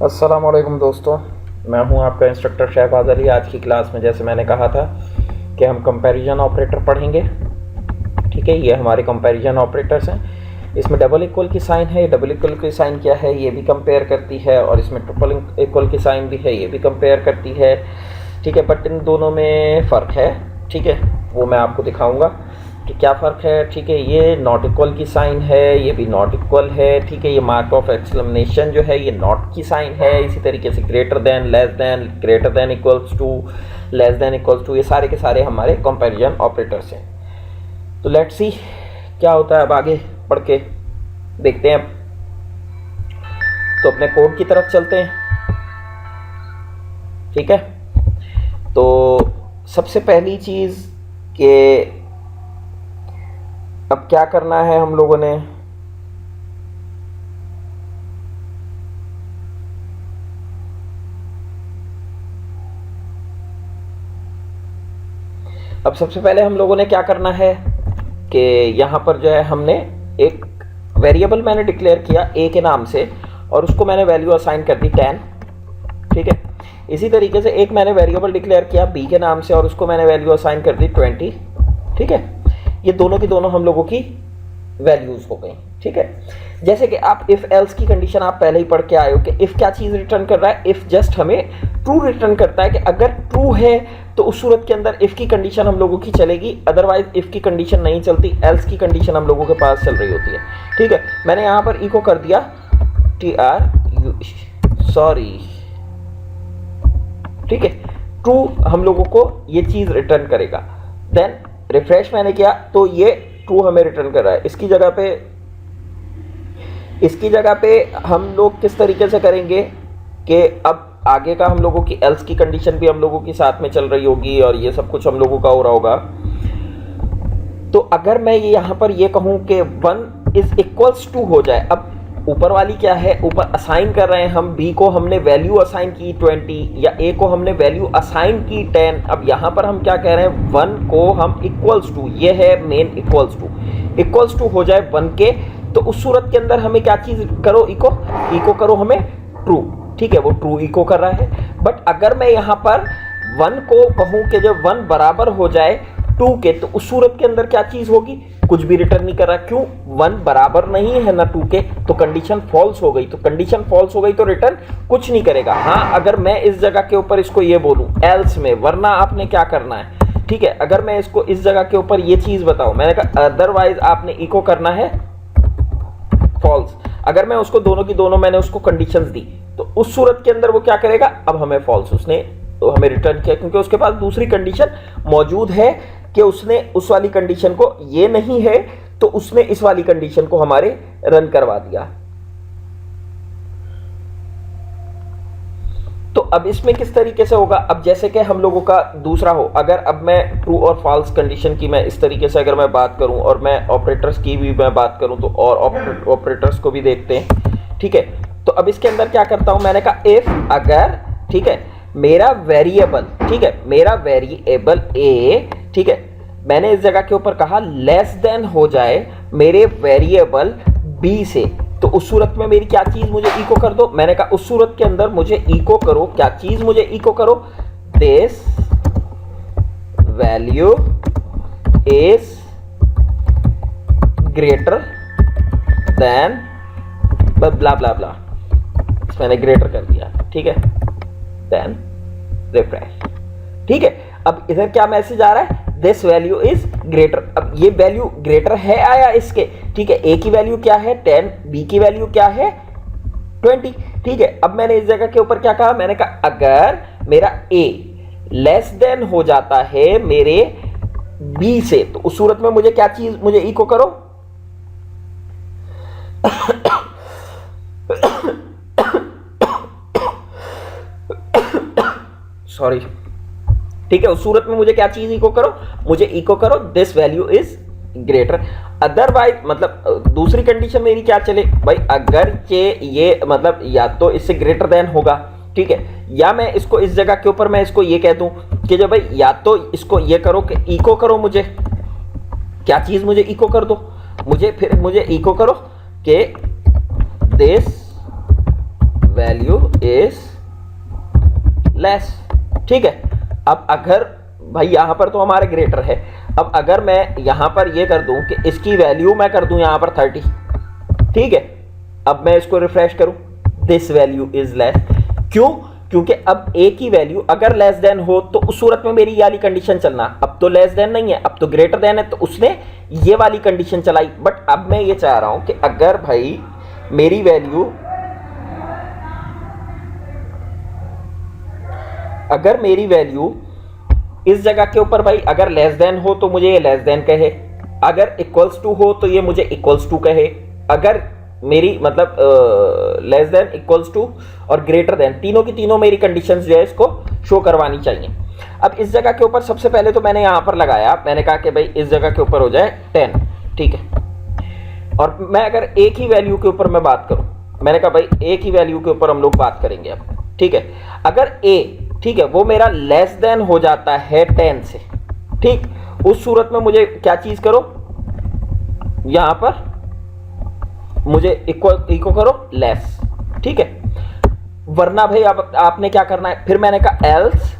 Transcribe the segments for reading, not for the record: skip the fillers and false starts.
अस्सलाम वालेकुम दोस्तों, मैं हूं आपका इंस्ट्रक्टर शहबाज अली। आज की क्लास में जैसे मैंने कहा था कि हम कंपैरिजन ऑपरेटर पढ़ेंगे। ठीक है, ये हमारे कंपैरिजन ऑपरेटर्स हैं। इसमें डबल इक्वल की साइन है, डबल इक्वल की साइन क्या है ये भी कंपेयर करती है, और इसमें ट्रिपल इक्वल की साइन भी है, ये भी कंपेयर करती है। ठीक है, बट इन दोनों में फ़र्क है। ठीक है, वो मैं आपको दिखाऊंगा कि क्या फ़र्क है। ठीक है, ये नॉट इक्वल की साइन है, ये भी नॉट इक्वल है। ठीक है, ये मार्क ऑफ एक्सक्लेमेशन जो है ये नॉट की साइन है। इसी तरीके से greater than, less than, greater than equals to, less than equals to, ये सारे के सारे हमारे कंपैरिजन ऑपरेटर्स हैं। तो लेट्स सी क्या होता है, अब आगे बढ़ के देखते हैं। तो अपने कोड की तरफ चलते हैं। ठीक है, तो सबसे पहली चीज़ कि अब क्या करना है हम लोगों ने, अब सबसे पहले हम लोगों ने क्या करना है कि यहाँ पर जो है हमने एक वेरिएबल मैंने डिक्लेयर किया ए के नाम से, और उसको मैंने वैल्यू असाइन कर दी 10। ठीक है, इसी तरीके से एक मैंने वेरिएबल डिक्लेयर किया बी के नाम से, और उसको मैंने वैल्यू असाइन कर दी 20। ठीक है, ये दोनों की दोनों हम लोगों की वैल्यूज हो गई। ठीक है, जैसे कि आप इफ एल्स की कंडीशन आप पहले ही पढ़ के आए हो कि इफ क्या चीज रिटर्न कर रहा है, इफ जस्ट हमें ट्रू रिटर्न करता है कि अगर ट्रू है तो उस सूरत के अंदर इफ की कंडीशन हम लोगों की चलेगी, अदरवाइज इफ की कंडीशन नहीं चलती, एल्स की कंडीशन हम लोगों के पास चल रही होती है। ठीक है, मैंने यहां पर इको कर दिया सॉरी। ठीक है, ट्रू हम लोगों को ये चीज रिटर्न करेगा। देन रिफ्रेश मैंने किया तो ये ट्रू हमें रिटर्न कर रहा है। इसकी जगह पे हम लोग किस तरीके से करेंगे कि अब आगे का हम लोगों की एल्स की कंडीशन भी हम लोगों की साथ में चल रही होगी, और ये सब कुछ हम लोगों का हो रहा होगा। तो अगर मैं ये यहाँ पर ये कहूँ कि 1 इज इक्वल्स टू हो जाए, अब ऊपर वाली क्या है, ऊपर असाइन कर रहे हैं हम बी को, हमने वैल्यू असाइन की 20, या ए को हमने वैल्यू असाइन की 10। अब यहाँ पर हम क्या कह रहे हैं, 1 को हम इक्वल्स टू, ये है मेन इक्वल्स टू हो जाए 1 के, तो उस सूरत के अंदर हमें क्या चीज करो, इको करो हमें ट्रू। ठीक है, वो ट्रू इको कर रहा है। बट अगर मैं यहाँ पर 1 को कहूँ कि जब 1 बराबर हो जाए 2 के, तो उस सूरत के अंदर क्या चीज होगी, कुछ भी रिटर्न नहीं कर रहा। क्यों, 1 बराबर नहीं है ना 2 के, तो कंडीशन फॉल्स हो गई। तो कंडीशन फॉल्स हो गई तो रिटर्न कुछ नहीं करेगा। हाँ, अगर मैं इस जगह के ऊपर इसको ये बोलूं एल्स में, वरना आपने क्या करना है। ठीक है, अगर मैं इसको इस जगह के ऊपर ये चीज बताऊं, मैंने कहा अदरवाइज आपने इको करना है फॉल्स। अगर मैं उसको दोनों की दोनों मैंने उसको कंडीशंस दी, तो उस सूरत के अंदर वो क्या करेगा, अब हमें फॉल्स उसने तो हमें रिटर्न किया, क्योंकि उसके पास दूसरी कंडीशन मौजूद है कि उसने उस वाली कंडीशन को, ये नहीं है तो उसने इस वाली कंडीशन को हमारे रन करवा दिया। तो अब इसमें किस तरीके से होगा, अब जैसे कि हम लोगों का दूसरा हो, अगर अब मैं ट्रू और फॉल्स कंडीशन की मैं इस तरीके से अगर मैं बात करूं, और मैं ऑपरेटर्स की भी मैं बात करूं, तो और ऑपरेटर्स को भी देखते हैं। ठीक है, तो अब इसके अंदर क्या करता हूं, मैंने कहा इफ अगर, ठीक है, मेरा वेरिएबल, ठीक है, मेरा वेरिएबल ए, ठीक है, मैंने इस जगह के ऊपर कहा लेस देन हो जाए मेरे वेरिएबल बी से, तो उस सूरत में मेरी क्या चीज मुझे इको कर दो। मैंने कहा उस सूरत के अंदर मुझे इको करो, क्या चीज मुझे इको करो, this value is greater than blah blah blah, मैंने ग्रेटर कर दिया। ठीक है, देन रिफ्रेश। ठीक है, अब इधर क्या मैसेज आ रहा है, दिस वैल्यू इज ग्रेटर। अब ये वैल्यू ग्रेटर है आया इसके। ठीक है, ए की वैल्यू क्या है 10, बी की वैल्यू क्या है 20। ठीक है, अब मैंने इस जगह के ऊपर क्या कहा, मैंने कहा अगर मेरा ए लेस देन हो जाता है मेरे बी से, तो उस सूरत में मुझे क्या चीज मुझे इको करो सॉरी। ठीक है, उस सूरत में मुझे क्या चीज इको करो, मुझे इको करो this value is greater. Otherwise मतलब दूसरी कंडीशन मेरी क्या चले भाई, अगर ये मतलब या तो इससे ग्रेटर देन होगा, ठीक है, या मैं इसको इस जगह के ऊपर मैं इसको ये कह दूं कि जब भाई या तो इसको ये करो कि इको करो, मुझे क्या चीज मुझे इको कर दो, मुझे इको करो कि दिस वैल्यू इज लेस। ठीक है, अब अगर भाई यहां पर तो हमारे ग्रेटर है, अब अगर मैं यहां पर ये कर दूं कि इसकी वैल्यू मैं कर दूं यहां पर 30, ठीक है, अब मैं इसको रिफ्रेश करूं, दिस वैल्यू इज लेस। क्यों? क्योंकि अब ए की वैल्यू अगर लेस देन हो तो उस सूरत में मेरी ये वाली कंडीशन चलना, अब तो लेस देन नहीं है, अब तो ग्रेटर देन है, तो उसने ये वाली कंडीशन चलाई। बट अब मैं ये चाह रहा हूं कि अगर भाई मेरी वैल्यू, अगर मेरी वैल्यू इस जगह के ऊपर भाई अगर लेस देन हो तो मुझे ये लेस देन कहे, अगर इक्वल्स टू हो तो ये मुझे इक्वल्स टू कहे, अगर मेरी मतलब लेस देन, इक्वल्स टू और ग्रेटर देन, तीनों की तीनों मेरी कंडीशंस जो है इसको शो करवानी चाहिए। अब इस जगह के ऊपर सबसे पहले तो मैंने यहाँ पर लगाया, मैंने कहा कि भाई इस जगह के ऊपर हो जाए 10, ठीक है। और मैं अगर एक ही वैल्यू के ऊपर मैं बात करूं, मैंने कहा भाई एक ही वैल्यू के ऊपर हम लोग बात करेंगे अब, ठीक है। अगर ए, ठीक है, वो मेरा लेस देन हो जाता है 10 से, ठीक, उस सूरत में मुझे क्या चीज करो, यहां पर मुझे इक्वल करो लेस, ठीक है। वरना भाई अब आपने क्या करना है, फिर मैंने कहा एल्स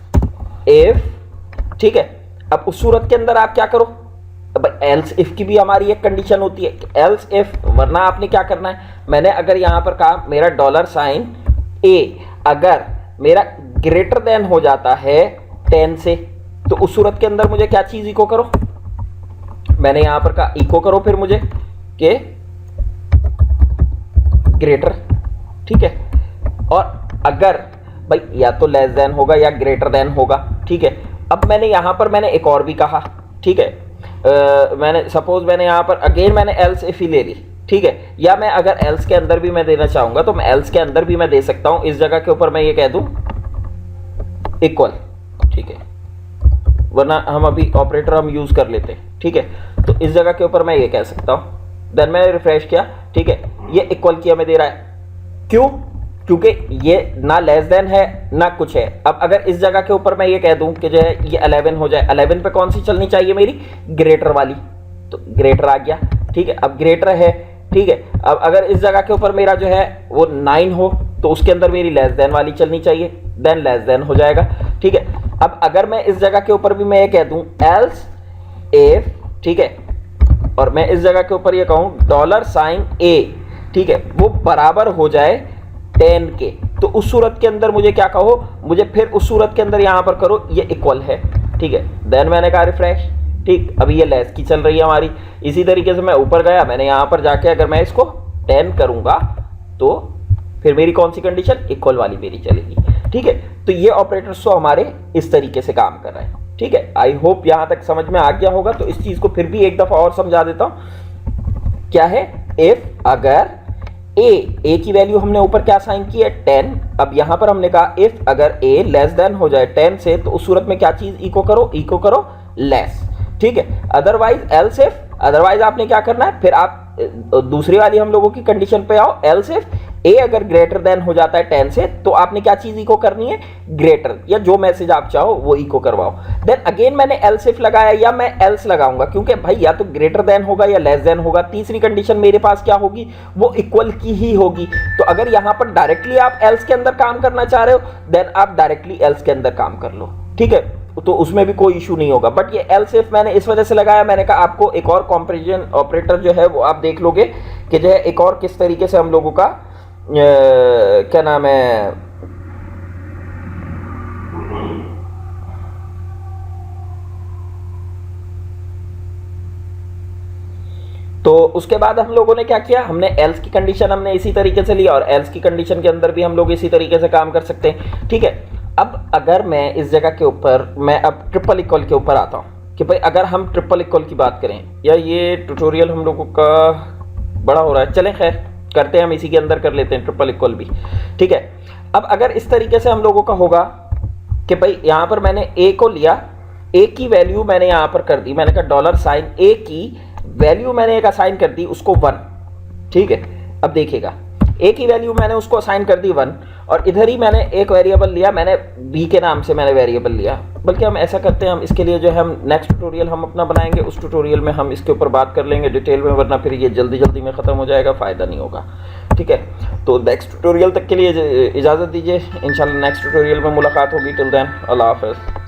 इफ, ठीक है। अब उस सूरत के अंदर आप क्या करो, अब एल्स इफ की भी हमारी एक कंडीशन होती है, एल्स इफ, वरना आपने क्या करना है, मैंने अगर यहां पर कहा मेरा $साइन ए अगर मेरा ग्रेटर देन हो जाता है 10 से, तो उस सूरत के अंदर मुझे क्या चीज इको करो, मैंने यहां पर कहा इको करो फिर मुझे के ग्रेटर, ठीक है। और अगर भाई या तो लेस देन होगा या ग्रेटर देन होगा, ठीक है। अब मैंने यहां पर मैंने एक और भी कहा, ठीक है, मैंने सपोज मैंने यहां पर अगेन मैंने एल्स इफ ही ले ली, ठीक है, या मैं अगर एल्स के अंदर भी मैं देना चाहूंगा तो मैं एल्स के अंदर भी मैं दे सकता हूं। इस जगह के ऊपर मैं ये कह दूं इक्वल, ठीक है, वरना हम अभी ऑपरेटर हम यूज कर लेते हैं, ठीक है। तो इस जगह के ऊपर मैं ये कह सकता हूं, देन मैंने रिफ्रेश किया, ठीक है, ये इक्वल किया में दे रहा है, क्यों? क्योंकि ये ना लेस देन है ना कुछ है। अब अगर इस जगह के ऊपर मैं ये कह दूं कि जो है ये 11 हो जाए, 11 पे कौन सी चलनी चाहिए मेरी, ग्रेटर वाली, तो ग्रेटर आ गया, ठीक है। अब ग्रेटर है, ठीक है। अब अगर इस जगह के ऊपर मेरा जो है वो 9 हो तो उसके अंदर मेरी लेस देन वाली चलनी चाहिए, देन लेस देन हो जाएगा, ठीक है। अब अगर मैं इस जगह के ऊपर भी मैं ये कह दूं एल्स इफ, ठीक है, और मैं इस जगह के ऊपर ये कहूं $साइन ए, ठीक है, वो बराबर हो जाए 10 के, तो उस सूरत के अंदर मुझे क्या कहो, मुझे फिर उस सूरत के अंदर यहां पर करो ये इक्वल है, ठीक है। देन मैंने कहा रिफ्रेश, ठीक, अभी ये लेस की चल रही है हमारी। इसी तरीके से मैं ऊपर गया, मैंने यहां पर जाके अगर मैं इसको 10 करूंगा तो फिर मेरी कौन सी कंडीशन, इक्वल वाली मेरी चलेगी, ठीक है। तो ये ऑपरेटर्स तो हमारे इस तरीके से काम कर रहे हैं, ठीक है। आई होप यहां तक समझ में आ गया होगा। तो इस चीज को फिर भी एक दफा और समझा देता हूं, क्या है, इफ अगर ए की वैल्यू हमने ऊपर क्या साइन की है 10, अब यहां पर हमने कहा इफ अगर ए लेस देन हो जाए 10 से, तो उस सूरत में क्या चीज इको करो लेस, ठीक है। अदरवाइज एल्स इफ, अदरवाइज आपने क्या करना है, फिर आप दूसरी वाली हम लोगों की कंडीशन पे आओ, एल्स इफ ए अगर ग्रेटर देन हो जाता है 10 से, तो आपने क्या चीज इको करनी है, ग्रेटर, या जो मैसेज आप चाहो वो इको करवाओ। देन अगेन मैंने एल्स इफ लगाया, या मैं एल्स लगाऊंगा, क्योंकि भाई या तो ग्रेटर देन होगा या लेस देन होगा, तीसरी कंडीशन मेरे पास क्या होगी, वो इक्वल की ही होगी। तो अगर यहां पर डायरेक्टली आप एल्स के अंदर काम करना चाह रहे हो, देन आप डायरेक्टली एल्स के अंदर काम कर लो, ठीक है, तो उसमें भी कोई इशू नहीं होगा। बट ये एल्स इफ मैंने इस वजह से लगाया, मैंने कहा आपको एक और कंपैरिजन ऑपरेटर जो है वो आप देख लोगे कि जो है एक और किस तरीके से हम लोगों का क्या नाम है, तो उसके बाद हम लोगों ने क्या किया, हमने एल्स की कंडीशन हमने इसी तरीके से लिया, और एल्स की कंडीशन के अंदर भी हम लोग इसी तरीके से काम कर सकते हैं, ठीक है। अब अगर मैं इस जगह के ऊपर मैं अब ट्रिपल इक्वल के ऊपर आता हूं कि भाई अगर हम ट्रिपल इक्वल की बात करें, या ये ट्यूटोरियल हम लोगों का बड़ा हो रहा है, चलें खैर करते हैं, हम इसी के अंदर कर लेते हैं ट्रिपल इक्वल भी, ठीक है। अब अगर इस तरीके से हम लोगों का होगा कि भाई यहां पर मैंने ए को लिया, ए की वैल्यू मैंने यहां पर कर दी, मैंने कहा $साइन ए की वैल्यू मैंने एक असाइन कर दी उसको 1, ठीक है। अब देखिएगा ए की वैल्यू मैंने उसको असाइन कर दी 1, और इधर ही मैंने एक वेरिएबल लिया, मैंने बी के नाम से मैंने वेरिएबल लिया। बल्कि हम ऐसा करते हैं, हम इसके लिए जो है हम नेक्स्ट ट्यूटोरियल हम अपना बनाएंगे, उस ट्यूटोरियल में हम इसके ऊपर बात कर लेंगे डिटेल में, वरना फिर ये जल्दी जल्दी में ख़त्म हो जाएगा, फ़ायदा नहीं होगा। ठीक है, तो नेक्स्ट ट्यूटोरियल तक के लिए इजाज़त दीजिए, इंशाल्लाह नेक्स्ट ट्यूटोरियल में मुलाकात होगी। टिल देन अल्लाह हाफ़िज़।